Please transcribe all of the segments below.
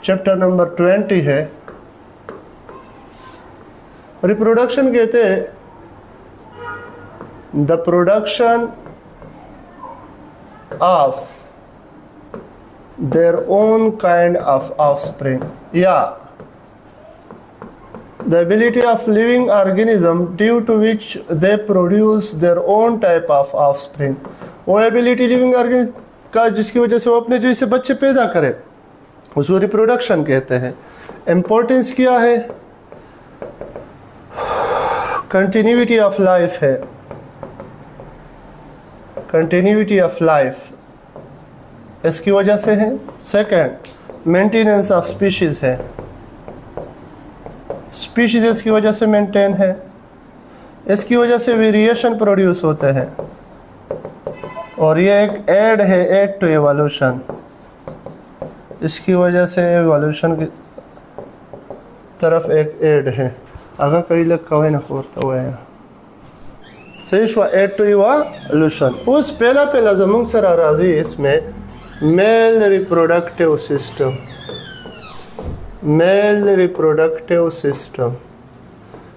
Chapter number 20 है। Reproduction कहते हैं the production of their own kind of offspring या the ability of living organism due to which they produce their own type of offspring। वो ability living organism का जिसकी वजह से वो अपने जैसे बच्चे पैदा करे उसको रिप्रोडक्शन कहते हैं। इम्पोर्टेंस क्या है? कंटिन्यूटी ऑफ लाइफ है, कंटिन्यूटी ऑफ लाइफ इसकी वजह से है। सेकंड, मेंटेनेंस ऑफ स्पीशीज है, स्पीशीज इसकी वजह से मेंटेन है। इसकी वजह से वेरिएशन प्रोड्यूस होते हैं और ये एक एड है, एड टू एवोल्यूशन। इसकी वजह से एवोल्यूशन की तरफ एक एड है। अगर कई लोग कवे ना होता हुआ है सही एड टू एवोल्यूशन। उस पहला जमुन सरा राजी इसमें male reproductive system, male reproductive system.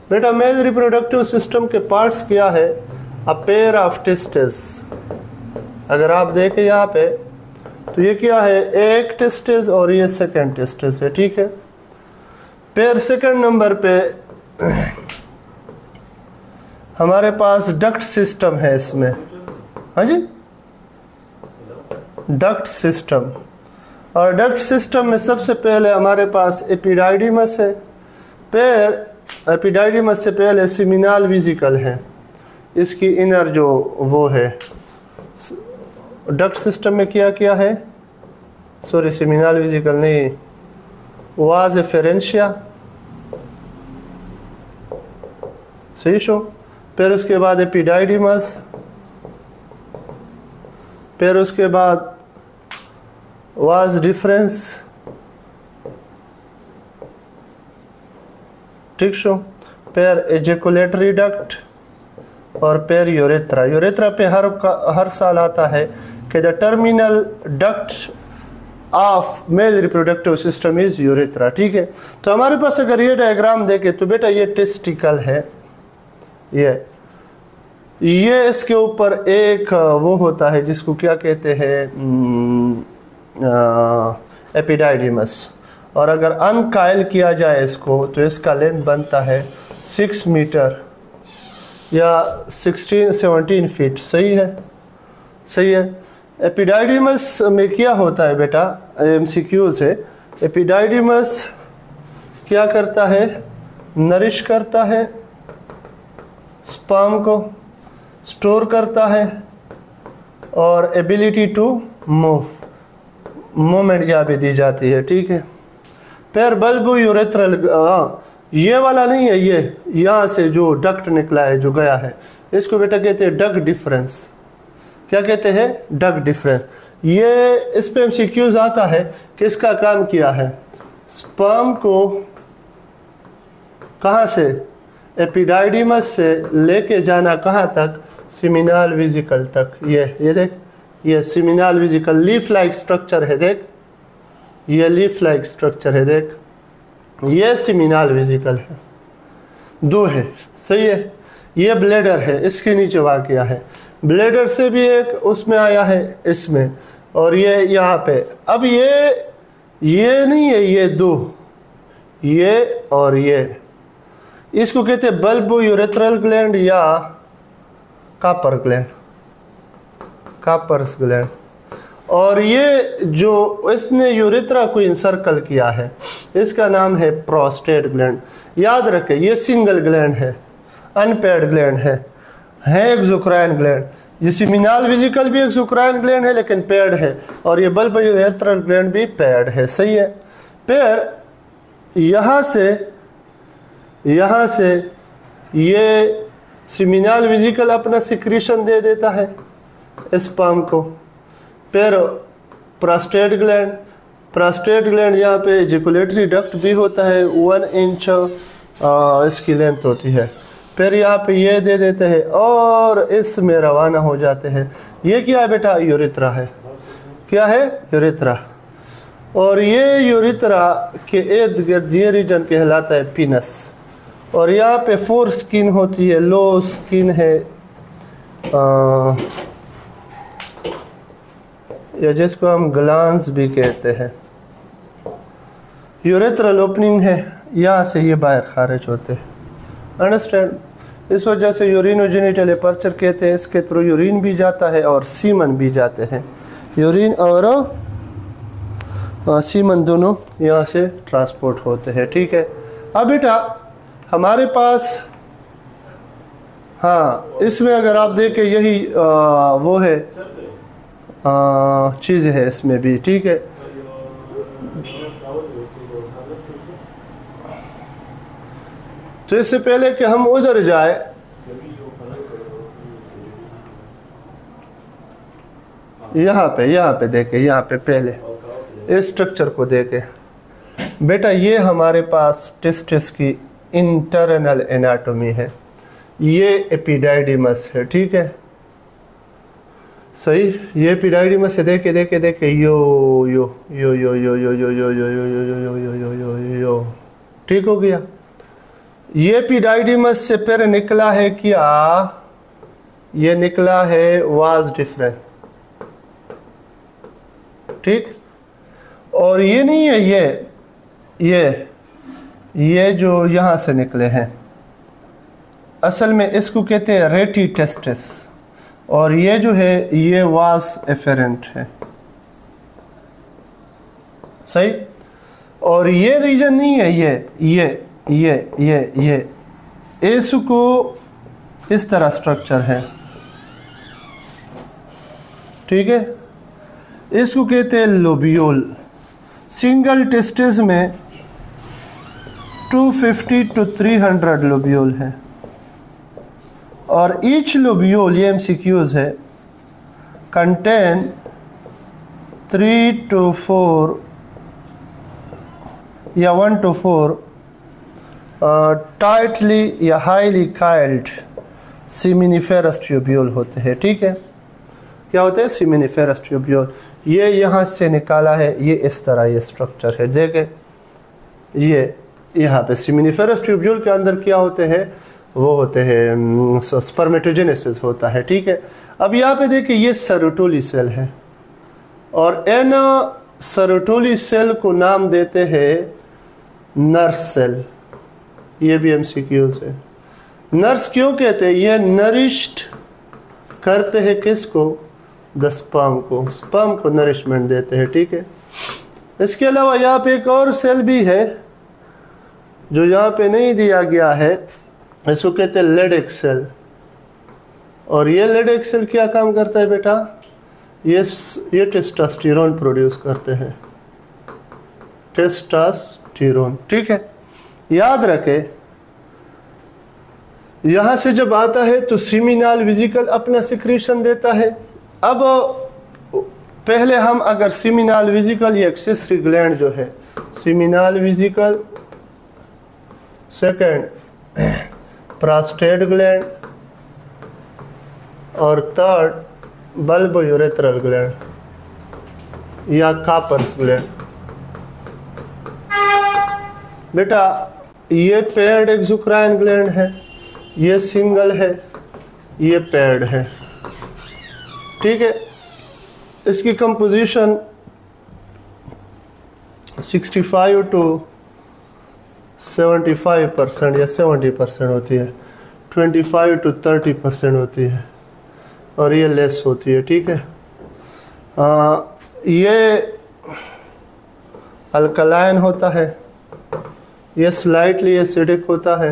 बेटा मेल रिप्रोडक्टिव सिस्टम के पार्ट्स क्या है? A pair of testis. अगर आप देखें यहाँ पे तो ये क्या है? एक टेस्टिस और ये सेकंड टेस्टिस है, ठीक है। पेयर सेकंड नंबर पे हमारे पास डक्ट सिस्टम है इसमें। हाँ जी, डक्ट सिस्टम। और डक्ट सिस्टम में सबसे पहले हमारे पास एपिडाइडिमस है। फिर एपिडाइडिमस से पहले सेमिनल वेसिकल है, इसकी इनर जो वो है। डक्ट सिस्टम में क्या क्या है? सॉरी सेमिनल वेसिकल नहीं, वाज एफरेंशिया, सही शो। फिर उसके बाद एपिडाइडिमस, फिर उसके बाद वाज डिफरेंस, ठीक शो। फिर एजेकुलेटरी डक्ट और फिर यूरेथ्रा। यूरेथ्रा पे हर साल आता है कि the terminal duct of male reproductive system is urethra, ठीक है। तो हमारे पास अगर ये डायग्राम देखे तो बेटा ये टेस्टिकल है, ये इसके ऊपर एक वो होता है जिसको क्या कहते हैं एपिडाइडिमस। और अगर अनकाइल किया जाए इसको तो इसका लेंथ बनता है 6 मीटर या 16-17 फीट, सही है, सही है। एपिडाइडिमस में क्या होता है बेटा? एमसीक्यूज है। एपिडाइडिमस क्या करता है? नरिश करता है, स्पर्म को स्टोर करता है और एबिलिटी टू मूव, मूवमेंट यहाँ भी दी जाती है, ठीक है। फिर बल्बो यूरेथ्रल, ये वाला नहीं है, ये यहाँ से जो डक्ट निकला है जो गया है इसको बेटा कहते हैं डक्ट डिफरेंस। क्या कहते हैं? Duct difference. ये इस पे एमसीक्यूज आता है कि इसका काम किया है स्पर्म को कहाँ से? एपिडाइडिमस से लेके जाना कहाँ तक? सेमिनल वेसिकल तक। ये देख, ये seminal vesicle leaf like structure है, देख ये लीफ लाइक स्ट्रक्चर है, देख ये सेमिनल वेसिकल है, दो है, सही है। ये ब्लेडर है, इसके नीचे वाक़या है। ब्लेडर से भी एक उसमें आया है इसमें, और ये यहाँ पे। अब ये नहीं है, ये दो, ये और ये, इसको कहते हैं बल्बो यूरेथ्रल ग्लैंड या कापर ग्लैंड, कापर्स ग्लैंड। और ये जो इसने यूरेथ्रा को इंसर्कल किया है इसका नाम है प्रोस्टेट ग्लैंड। याद रखें ये सिंगल ग्लैंड है, अनपेयर्ड ग्लैंड है एक्सोक्राइन ग्लैंड। ये सेमिनल वेसिकल भी एक्सोक्राइन ग्लैंड है लेकिन पेयर्ड है, और ये बल्बो यूरेथ्रल ग्लैंड भी पेयर्ड है, सही है। फिर यहाँ से ये सेमिनल वेसिकल अपना सिक्रीशन दे देता है स्पर्म को। फिर प्रोस्टेट ग्लैंड यहाँ पे एजिकुलेटरी डक्ट भी होता है, 1 इंच इसकी लेंथ होती है। फिर यहाँ पे ये दे देते हैं और इसमें रवाना हो जाते हैं। ये क्या है बेटा? यूरेथ्रा है। क्या है? यूरेथ्रा। और ये यूरिथ्रा के इर्द गिर्द ये रीजन कहलाता है पीनस। और यहाँ पे 4 स्किन होती है, लो स्किन है या जिसको हम ग्लांस भी कहते हैं। यूरेथ्रल ओपनिंग है, यहाँ से ये बाहर खारिज होते हैं। अंडरस्टैंड? इस वजह से यूरिनोजेनिटल एपर्चर कहते हैं। इसके थ्रू यूरिन भी जाता है और सीमन भी जाते हैं। यूरिन और सीमन दोनों यहाँ से ट्रांसपोर्ट होते हैं। ठीक है। अब बेटा हमारे पास, हाँ, इसमें अगर आप देखें यही वो है चीज़ है इसमें भी। ठीक है। तो इससे पहले कि हम उधर जाए, यहाँ पे देखें, यहाँ पे पहले इस स्ट्रक्चर को देखें बेटा। ये हमारे पास टेस्टिस की इंटरनल एनाटॉमी है। ये एपिडाइडिमस है। ठीक है, सही। ये एपिडाइडिमस है। देखे देखे देखे यो यो यो यो यो यो यो यो यो यो यो यो यो यो यो यो। ठीक हो गया। ये एपिडाइडिमस से फिर निकला है क्या? ये निकला है वाज डिफरेंट। ठीक। और ये नहीं है, ये जो यहां से निकले हैं, असल में इसको कहते हैं रेटी टेस्टिस। और ये जो है ये वाज एफेरेंट है। सही। और ये रीजन नहीं है, ये इसको इस तरह स्ट्रक्चर है। ठीक है। इसको कहते हैं लोबियोल। सिंगल टेस्टिस में 250 to 300 लोबियोल है। और ईच लोबियोल, ये MCQs है, कंटेन 3 to 4 या 1 to 4 टाइटली या हाईली काइल्ड सिमिनिफेरस ट्यूब्यूल होते हैं। ठीक है। क्या होते हैं? सिमिनिफेरस ट्यूब्यूल। ये यहाँ से निकाला है, ये इस तरह ये स्ट्रक्चर है। देखें, ये यहाँ पे सिमिनिफेरस ट्यूब्यूल के अंदर क्या होते हैं? वो होते हैं स्पर्मेटोजेनेसिस होता है। ठीक है। अब यहाँ पे देखिए, ये सेरोटोली सेल है और इन सेरोटोली सेल को नाम देते हैं नर्स सेल। ये भी MCQs है। नर्स क्यों कहते हैं? ये नरिश्ड करते हैं किसको? द स्पर्म को। स्पर्म को नरिशमेंट देते हैं। ठीक है। इसके अलावा यहाँ पे एक और सेल भी है जो यहाँ पे नहीं दिया गया है, इसको कहते हैं लेडिक सेल। और ये लेडिक सेल क्या काम करता है बेटा? ये टेस्टोस्टेरोन प्रोड्यूस करते हैं, टेस्टोस्टेरोन। ठीक है। याद रखें, यहां से जब आता है तो सीमिनाल वेसिकल अपना सिक्रीशन देता है। अब पहले हम अगर सीमिनाल वेसिकल या एक्सेसरी ग्लैंड जो है, सीमिनाल वेसिकल, सेकंड प्रोस्टेट ग्लैंड और थर्ड बल्बो यूरेथ्रल ग्लैंड या कार्पर्स ग्लैंड। बेटा ये पेयर्ड एक्सोक्राइन ग्लैंड है, ये सिंगल है, ये पेयर्ड है। ठीक है। इसकी कंपोजिशन 65 to 75% या 70% होती है, 25 to 30% होती है और ये लेस होती है। ठीक है। ये अल्कलाइन होता है, ये स्लाइटली एसिडिक होता है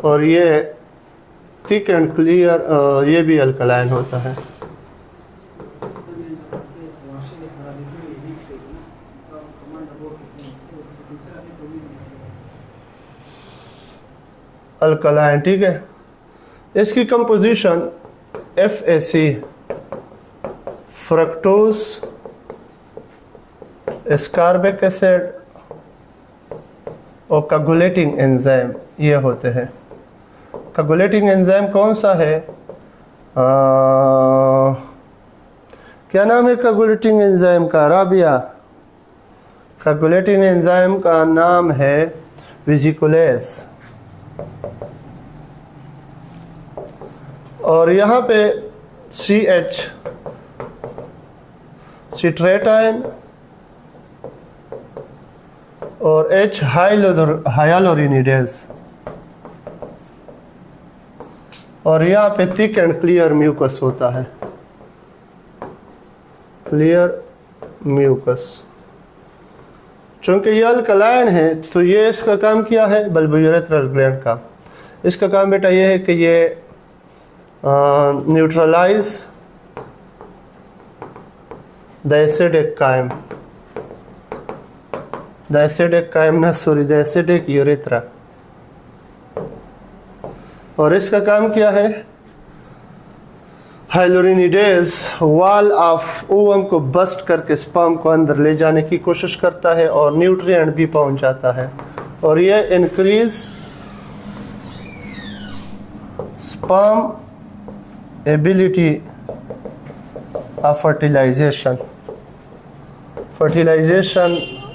और ये थिक एंड क्लियर, ये भी अल्कलाइन होता है। अल्कलाइन। ठीक है। इसकी composition FAC, fructose, ascorbic acid और कोगुलेटिंग एंजाइम, ये होते हैं। कोगुलेटिंग एंजाइम कौन सा है? क्या नाम है कोगुलेटिंग एंजाइम का राबिया? कोगुलेटिंग एंजाइम का नाम है वेसिकुलेज। और यहाँ पे CH सिट्रेटाइन और H हाइलोरिनिडेज, और यहाँ पे थिक एंड क्लियर म्यूकस होता है, क्लियर म्यूकस। चूंकि ये अल्कलाइन है तो ये इसका काम क्या है बल्बोयूरेथ्रल ग्लैंड का। इसका काम बेटा ये है कि ये neutralize the acidic chyme, the acidic chyme ना सॉरी द एसिडिक यूरेथ्रा। और इसका काम क्या है, हाइलोरिनिडेज वॉल ऑफ ओवम को बस्ट करके स्पर्म को अंदर ले जाने की कोशिश करता है और न्यूट्रिएंट भी पहुंच जाता है, और ये increase sperm ability of fertilization,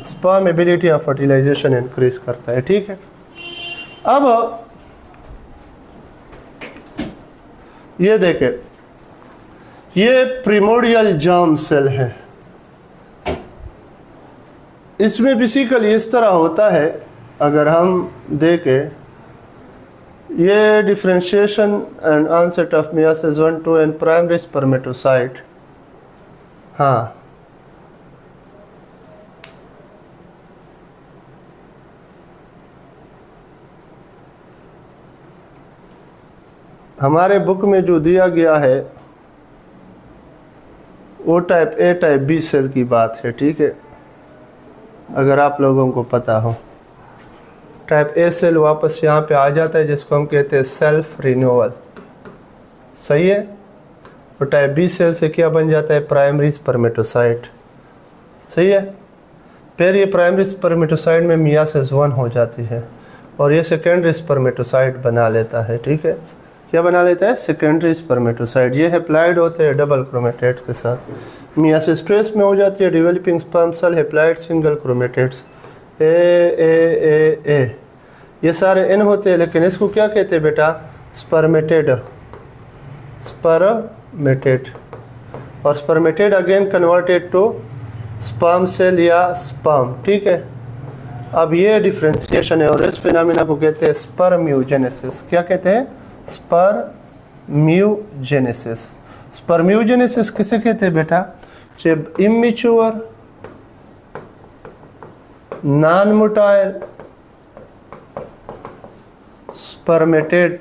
sperm ability of fertilization increase करता है। ठीक है, अब ये देखें, ये प्रिमोर्डियल जर्म सेल है। इसमें बेसिकली इस तरह होता है, अगर हम देखें, ये differentiation and onset of meiosis 1-2 and primary spermatocyte. हाँ, हमारे बुक में जो दिया गया है वो type A type B cell की बात है। ठीक है, अगर आप लोगों को पता हो, टाइप ए सेल वापस यहाँ पे आ जाता है जिसको हम कहते हैं सेल्फ रिन्यूअल, सही है। और टाइप बी सेल से क्या बन जाता है, प्राइमरी स्पर्मेटोसाइट, सही है। फिर ये प्राइमरी स्पर्मेटोसाइट में मियोसिस 1 हो जाती है और ये सेकेंडरी स्पर्मेटोसाइट बना लेता है। ठीक है, क्या बना लेता है, सेकेंडरी स्पर्मेटोसाइट। ये हैप्लॉइड होते हैं डबल क्रोमेटेड के साथ। मियोसिस ट्रेस में हो जाती है developing sperm cell haploid single chromatids, ए। ये सारे एन होते हैं, लेकिन इसको क्या कहते हैं बेटा, स्पर्मेटेड। और spermatid again converted to sperm cell या स्पर्म। ठीक है, अब ये डिफ्रेंसिएशन है और इस फिनोमेना को कहते हैं स्पर्म्यूजेनेसिस। क्या कहते हैं, स्पर्म्यूजेनेसिस। स्पर्म्यूजेनेसिस किसे कहते हैं बेटा, जब immature non motile spermatid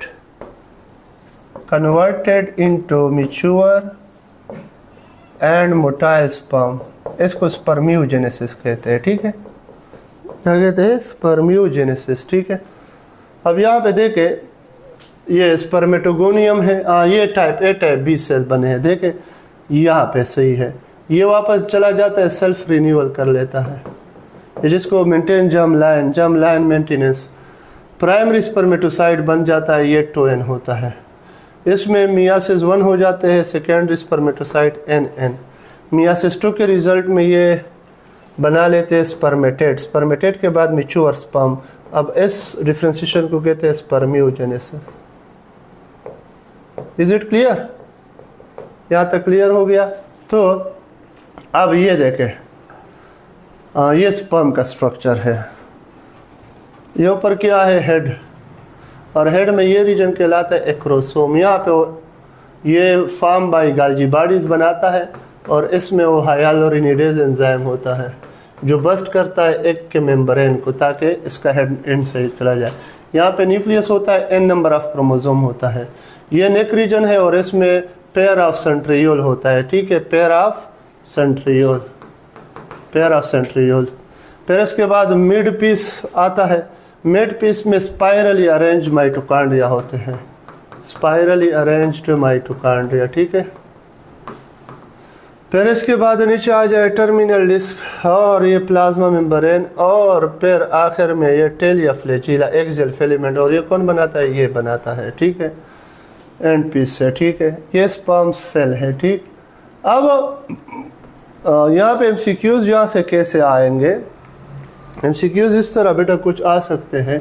converted into mature and motile sperm, इसको स्पर्म्यूजेनेसिस कहते हैं। ठीक है, क्या कहते हैं, स्पर्म्यूजेनेसिस। ठीक है, अब यहाँ पे देखें, ये स्पर्मेटोगोनियम है, ये type A type B cell बने हैं। देखें यहाँ पे सही है, ये वापस चला जाता है, सेल्फ रिन्यूअल कर लेता है, जिसको maintain germ line maintenance. Primary spermatocyte बन जाता है, ये 2n होता है। इसमें मियोसिस 1 हो जाते हैं, सेकेंडरी स्पर्मेटोसाइट nn। मियोसिस 2 के रिजल्ट में ये बना लेते हैं स्पर्मेटेड के बाद मैच्योर स्पर्म। अब इस डिफरेंशिएशन को कहते हैं स्पर्म्यूजेनेसिस। इज इट क्लियर, यहाँ तक क्लियर हो गया। तो अब ये देखें, ये स्पर्म का स्ट्रक्चर है, ये ऊपर क्या है, हेड, और हेड में ये रीजन कहलाता है एक्रोसोम। यहाँ पे ये फॉर्म बाय गाल्जी बॉडीज बनाता है और इसमें वो हाइलोरिनिडेज एंजाइम होता है जो बस्ट करता है एग के मेम्ब्रेन को ताकि इसका हेड एंड से चला जाए। यहाँ पे न्यूक्लियस होता है, n नंबर ऑफ क्रोमोसोम होता है, ये नेक रीजन है और इसमें पेयर ऑफ सेंट्रियोल होता है। ठीक है, पेयर ऑफ सेंट्रियोल। फिर इसके बाद मिड पीस आता है, मिड पीस में स्पाइरली अरेंज माइटोकॉन्ड्रिया होते हैं, स्पाइरली अरेंज्ड माइटोकॉन्ड्रिया। ठीक है, फिर इसके बाद नीचे आ जाए टर्मिनल डिस्क और ये प्लाज्मा मेम्ब्रेन, और फिर आखिर में ये टेलिया फ्लैजिला एक्सियल फिलामेंट। और ये कौन बनाता है, ये बनाता है। ठीक है, एंड पीस है। ठीक है, ये स्पर्म सेल है। ठीक, अब यहाँ पे MCQs यहाँ से कैसे आएंगे? MCQs इस तरह बेटा कुछ आ सकते हैं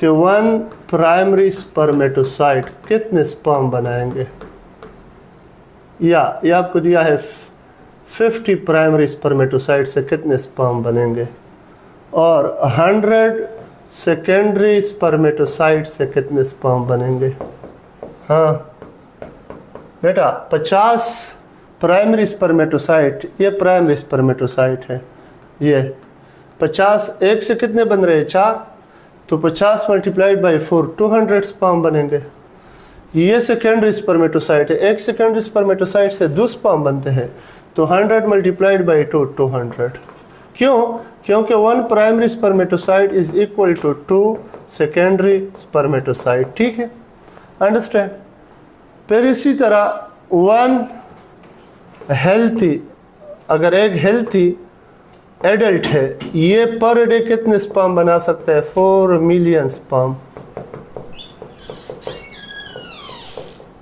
कि 1 प्राइमरी स्पर्मेटोसाइट कितने स्पर्म बनाएंगे, या ये आपको दिया है 50 प्राइमरी स्पर्मेटोसाइट से कितने स्पर्म बनेंगे, और 100 सेकेंडरी स्पर्मेटोसाइट से कितने स्पर्म बनेंगे। हाँ बेटा 50 प्राइमरी स्पर्मेटोसाइट, ये प्राइमरी स्पर्मेटोसाइट है, ये 50 एक से कितने बन रहे हैं 4, तो 50 मल्टीप्लाइड बाई 4 200 स्पर्म बनेंगे। ये सेकेंडरी स्पर्मेटोसाइट है, एक सेकेंडरी स्पर्मेटोसाइट से 2 स्पर्म बनते हैं, तो 100 मल्टीप्लाइड बाई 2 200। क्यों? क्योंकि 1 primary spermatocyte is equal to 2 secondary spermatocyte. ठीक है, अंडरस्टैंड। फिर इसी तरह 1 हेल्थी, अगर एक हेल्थी एडल्ट है, ये पर डे कितने स्पर्म बना सकता है? 4 मिलियन स्पर्म।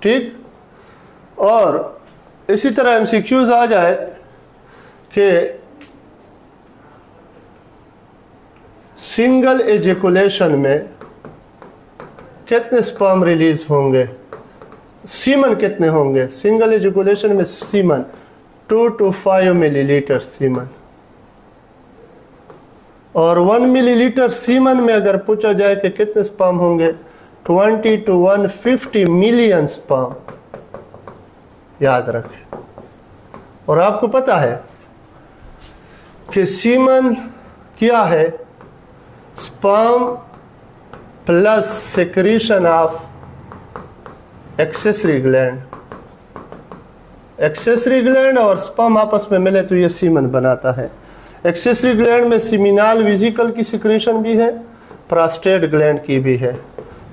ठीक, और इसी तरह MCQs आ जाए कि सिंगल एजेकुलेशन में कितने स्पर्म रिलीज होंगे, सीमन कितने होंगे? सिंगल एजेकुलेशन में सीमन 2 to 5 मिलीलीटर सीमन, और 1 मिलीलीटर सीमन में अगर पूछा जाए कि कितने स्पर्म होंगे, 20 to 150 मिलियन स्पर्म। याद रखें। और आपको पता है कि सीमन क्या है? Sperm plus secretion of accessory gland. Accessory gland और स्पर्म आपस में मिले तो ये सीमन बनाता है। एक्सेसरी ग्लैंड में सीमिनाल वेसिकल की सिक्रीशन भी है, प्रोस्टेट ग्लैंड की भी है।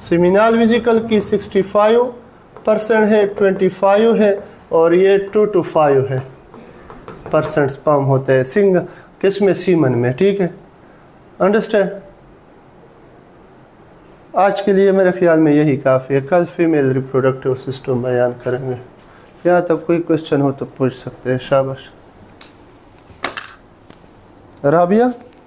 सीमिनाल वेसिकल की 65% है, 25 है, और ये 2 to 5 है % स्पर्म होते हैं सिंगल किसमें? सीमन में। ठीक है, अंडरस्टैंड। आज के लिए मेरे ख्याल में यही काफ़ी है। कल फीमेल रिप्रोडक्टिव सिस्टम बयान करेंगे। यहाँ तक कोई क्वेश्चन हो तो पूछ सकते हैं। शाबाश। राबिया।